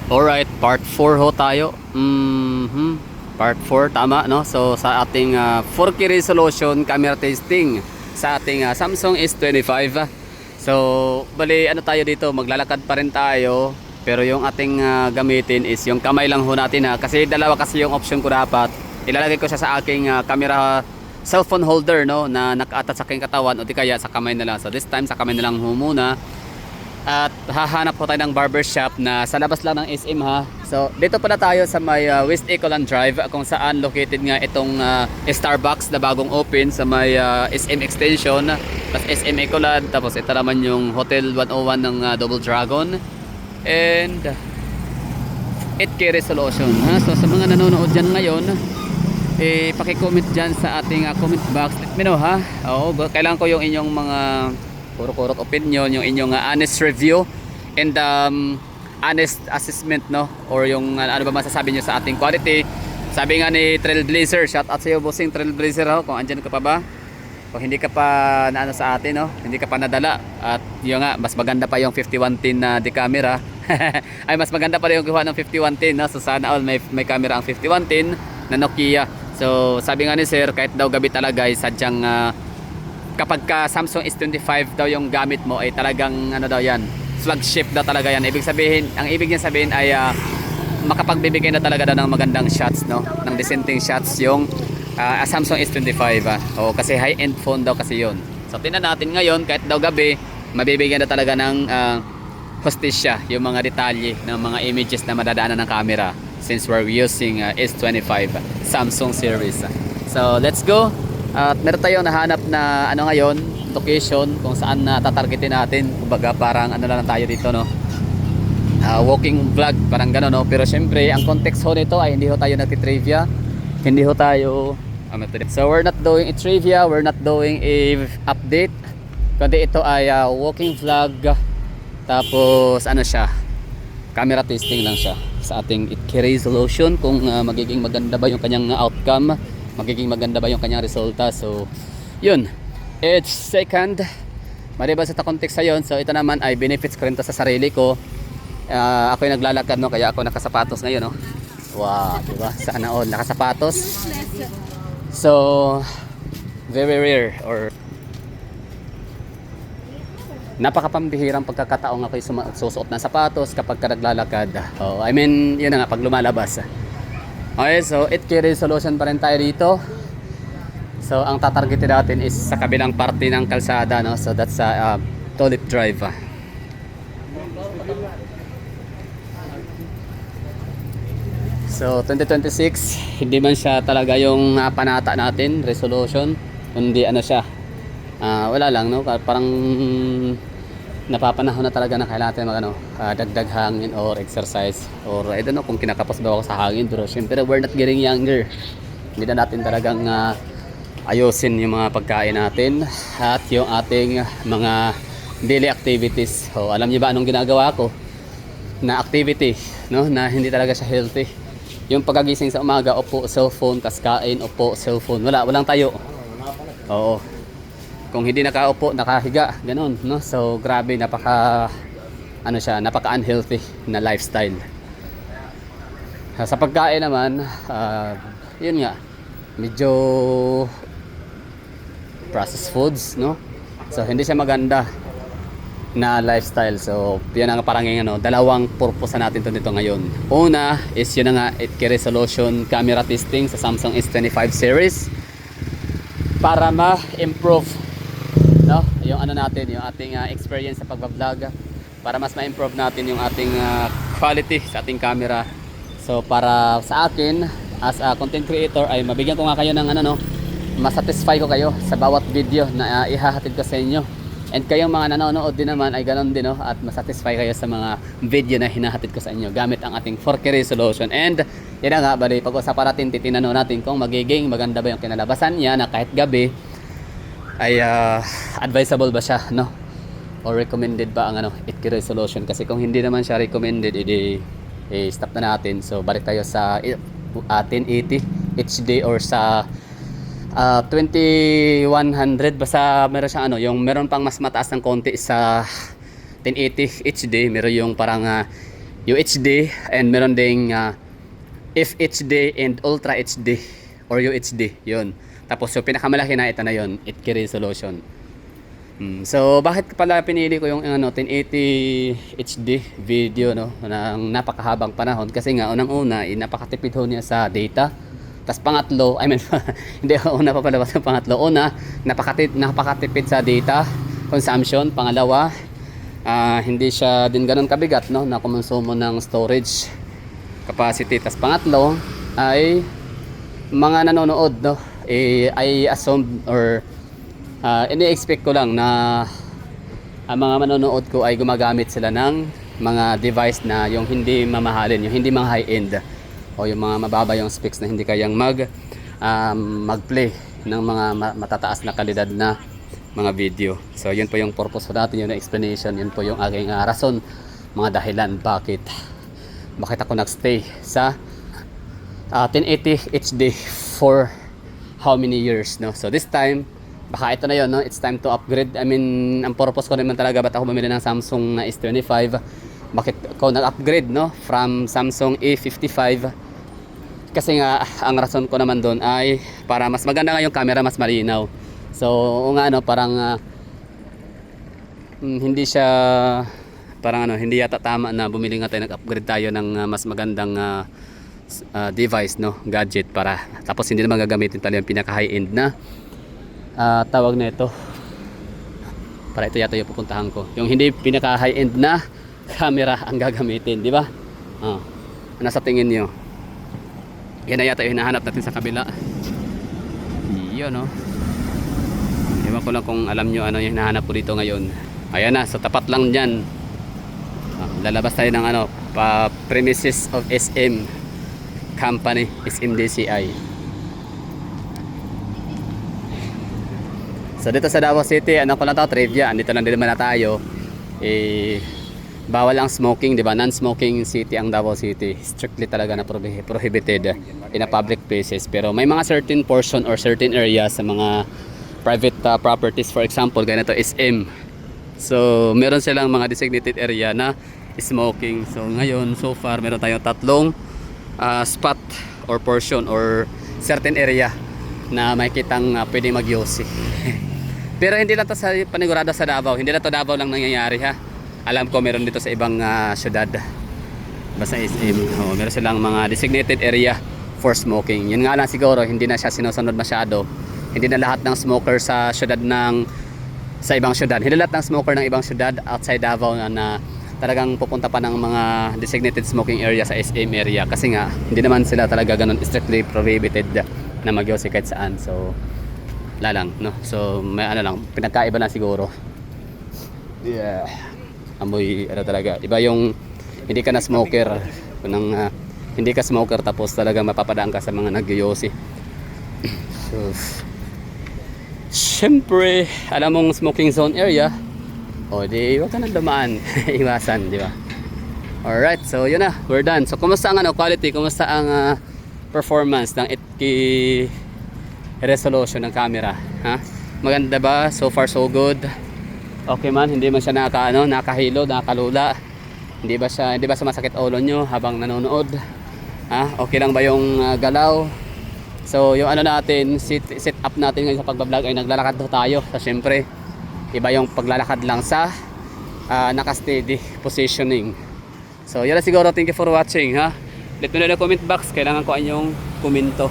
Alright, part 4 ho tayo. Part 4, tama, no? So, sa ating 4K resolution camera testing sa ating Samsung S25. So, bali, ano tayo dito? Maglalakad pa rin tayo. Pero yung ating gamitin is yung kamay lang ho natin, ha? Kasi dalawa kasi yung option ko dapat. Ilalagay ko siya sa aking camera cellphone holder, no? Na naka-attach sa aking katawan o di kaya sa kamay na lang. So, this time sa kamay na lang ho muna. At hahanap po tayo ng barbershop na sa labas lang ng SM, ha. So dito pala tayo sa may West Ecoland Drive, kung saan located nga itong Starbucks na bagong open sa may SM Extension, tapos SM Ecoland, tapos ito naman yung Hotel 101 ng Double Dragon, and 8K resolution, ha. So sa mga nanonood dyan ngayon, paki-comment dyan sa ating comment box. Let me know, ha. Oo, kailangan ko yung inyong mga kurot opinion, yung inyong honest review and honest assessment, no, or yung ano ba masasabi nyo sa ating quality. Sabi nga ni Trailblazer, shout out sa iyo bossing Trailblazer, ho, kung andyan ka pa ba, kung hindi ka pa naano sa atin, no, hindi ka pa nadala, at yun nga, mas maganda pa yung 5110 na di camera. Ay, mas maganda pa rin yung kuha ng 5110, no? So sana all may camera ang 5110 na Nokia. So sabi nga ni sir, kahit daw gabi talaga ay sadyang kapag ka Samsung S25 daw yung gamit mo ay talagang ano daw yan, flagship daw talaga yan. Ibig sabihin, ang ibig niya sabihin ay makapagbibigay na talaga daw ng magandang shots, no, ng dissenting shots yung Samsung S25, o kasi high-end phone daw kasi yun. So tingnan natin ngayon, kahit daw gabi, mabibigyan na talaga ng hostisya yung mga detalye ng mga images na madadaanan ng camera, since we're using S25 Samsung series. So let's go. At meron tayong nahanap na ano ngayon, location kung saan tatargetin natin. Kumbaga parang ano lang tayo dito, no, walking vlog, parang gano'n, no. Pero syempre ang context ho nito ay hindi ho tayo nagtitrivia, hindi ho tayo so we're not doing a trivia, we're not doing a update, kundi ito ay walking vlog. Tapos ano siya, camera testing lang siya sa ating 8K resolution, kung magiging maganda ba yung kanyang outcome, magiging maganda ba yung kanyang resulta. So yun, it's second maliban sa context sa yun. So ito naman ay benefits ko rin to sa sarili ko. Ako yung naglalakad, no, kaya ako nakasapatos ngayon, no. Wow, diba? Sana all nakasapatos. So very rare or napakapambihirang pagkakataong ako'y susuot ng sapatos kapag ka naglalakad. Oh, I mean, yun na nga, pag lumalabas. Okay, so 8K resolution pa rin tayo dito. So ang tatargetin natin is sa kabilang parte ng kalsada, no? So that's Tulip Drive. So 2026, hindi man siya talaga yung panata natin resolution, kundi ano siya, wala lang, no, parang napapanahon na talaga na kailangan natin dagdag hangin or exercise, or I don't know kung kinakapos daw ako sa hangin. Pero syempre we're not getting younger, hindi na natin talagang ayusin yung mga pagkain natin at yung ating mga daily activities. So alam niyo ba anong ginagawa ko na activity, no, na hindi talaga siya healthy? Yung pagkagising sa umaga, upo, cellphone, kaskain, upo, cellphone, walang tayo. Oo, kung hindi nakaupo, nakahiga, ganun, no? So grabe, napaka unhealthy na lifestyle. Sa pagkain naman, yun nga, medyo processed foods, no? So hindi siya maganda na lifestyle. So yun ang parang dalawang purpose natin dito ngayon. Una is yun nga, 8K resolution camera testing sa Samsung S25 series para ma-improve, no, yung ano natin, yung ating experience sa pagbablog, para mas ma-improve natin yung ating quality sa ating camera. So para sa akin as a content creator ay mabigyan ko nga kayo ng masatisfy ko kayo sa bawat video na ihahatid ko sa inyo, and kayong mga nanonood din naman ay ganon din, no, at masatisfy kayo sa mga video na hinahatid ko sa inyo gamit ang ating 4K resolution. And yun na nga, bali pag-usapan natin, titingnan natin kung magiging maganda ba yung kinalabasan niya na kahit gabi ay advisable ba siya, no, or recommended ba ang 8K resolution. Kasi kung hindi naman siya recommended, stop na natin. So balik tayo sa 1080 HD or sa 2100, basta meron siyang yung meron pang mas mataas ng konti sa 1080 HD, meron yung parang UHD, and meron ding FHD and Ultra HD or UHD, yun. Tapos yung pinakamalaki na ito na yun, 8K resolution. So bakit pala pinili ko yung 1080 HD video, no, ng napakahabang panahon? Kasi nga unang-una napakatipid ho niya sa data. Tapos pangatlo, hindi, una pa pala sa pangatlo. Una, napakatipid sa data consumption. Pangalawa, hindi siya din ganun kabigat, no, na kumonsumo ng storage capacity. Tapos pangatlo ay mga nanonood, no, I assume or ini-expect ko lang na ang mga manonood ko ay gumagamit sila ng mga device na yung hindi mamahalin, yung hindi mga high-end o yung mga mababa yung specs na hindi kayang mag-play ng mga matataas na kalidad na mga video. So yun po yung purpose ko natin, yung explanation, yun po yung aking rason, mga dahilan bakit ako nagstay sa 1080 HD for how many years, no? So this time baka ito na yun, no? It's time to upgrade. I mean, ang purpose ko naman talaga ba't ako bumili ng Samsung na S25, bakit ako nag-upgrade, no, from Samsung A55, kasi nga ang rason ko naman doon ay para mas maganda nga yung camera, mas malinaw. So nga, no, parang hindi siya parang hindi yata tama na bumili nga tayo, nag-upgrade tayo ng mas magandang device, no, gadget, para tapos hindi naman gagamitin talaga yung pinaka high-end na tawag na ito. Para ito yata yung pupuntahan ko, yung hindi pinaka high-end na camera ang gagamitin, di ba? Ano sa tingin nyo? Yan na yata yung hinahanap natin sa kabila. Yun, no? Ewan ko lang kung alam nyo ano yung hinahanap ko dito ngayon. Ayan na, so tapat lang dyan. Lalabas tayo ng premises of SM company, SMDCI. So dito sa Davao City, ko lang trivia, andito lang din naman na tayo. Bawal ang smoking, di ba? Non-smoking city ang Davao City. Strictly talaga na prohibited in a public places. Pero may mga certain portion or certain areas sa mga private properties, for example, ganito SM. So meron silang mga designated area na smoking. So ngayon, so far, meron tayong tatlong spot or portion or certain area na makikitang pwedeng mag-yosi. Pero hindi lang to sa panigurado sa Davao. Hindi lang to Davao lang nangyayari, ha. Alam ko meron dito sa ibang syudad. Basta SM. Meron silang mga designated area for smoking. Yun nga lang siguro, hindi na siya sinusunod masyado. Hindi na lahat ng smoker sa ibang syudad. Hindi lahat ng smoker ng ibang syudad outside Davao na talagang pupunta pa ng mga designated smoking area sa SM area. Kasi nga, hindi naman sila talaga ganun strictly prohibited na mag-yosi kahit saan. So lang, no? So may lang, pinagkaiba na siguro. Yeah. Amoy talaga. Iba yung hindi ka na smoker, hindi ka smoker tapos talaga mapapadaan ka sa mga nag-yosi. So syempre, alam mong smoking zone area, di wag ka nang dumaan. Iwasan, di ba? Alright, so yun na, we're done. So kumusta ang quality, kumusta ang performance ng 8K resolution ng camera, ha? Maganda ba? So far so good. Okay man, hindi man siya nakahilo, nakalula. Hindi ba sumasakit ulo nyo habang nanonood? Ha? Okay lang ba yung galaw? So yung natin, set up natin ngayon sa pagbablog ay naglalakad tayo. So syempre, iba yung paglalakad lang sa naka-steady positioning. So yun na siguro, thank you for watching, ha? Let me know in the comment box, kailangan ko ang yung komento.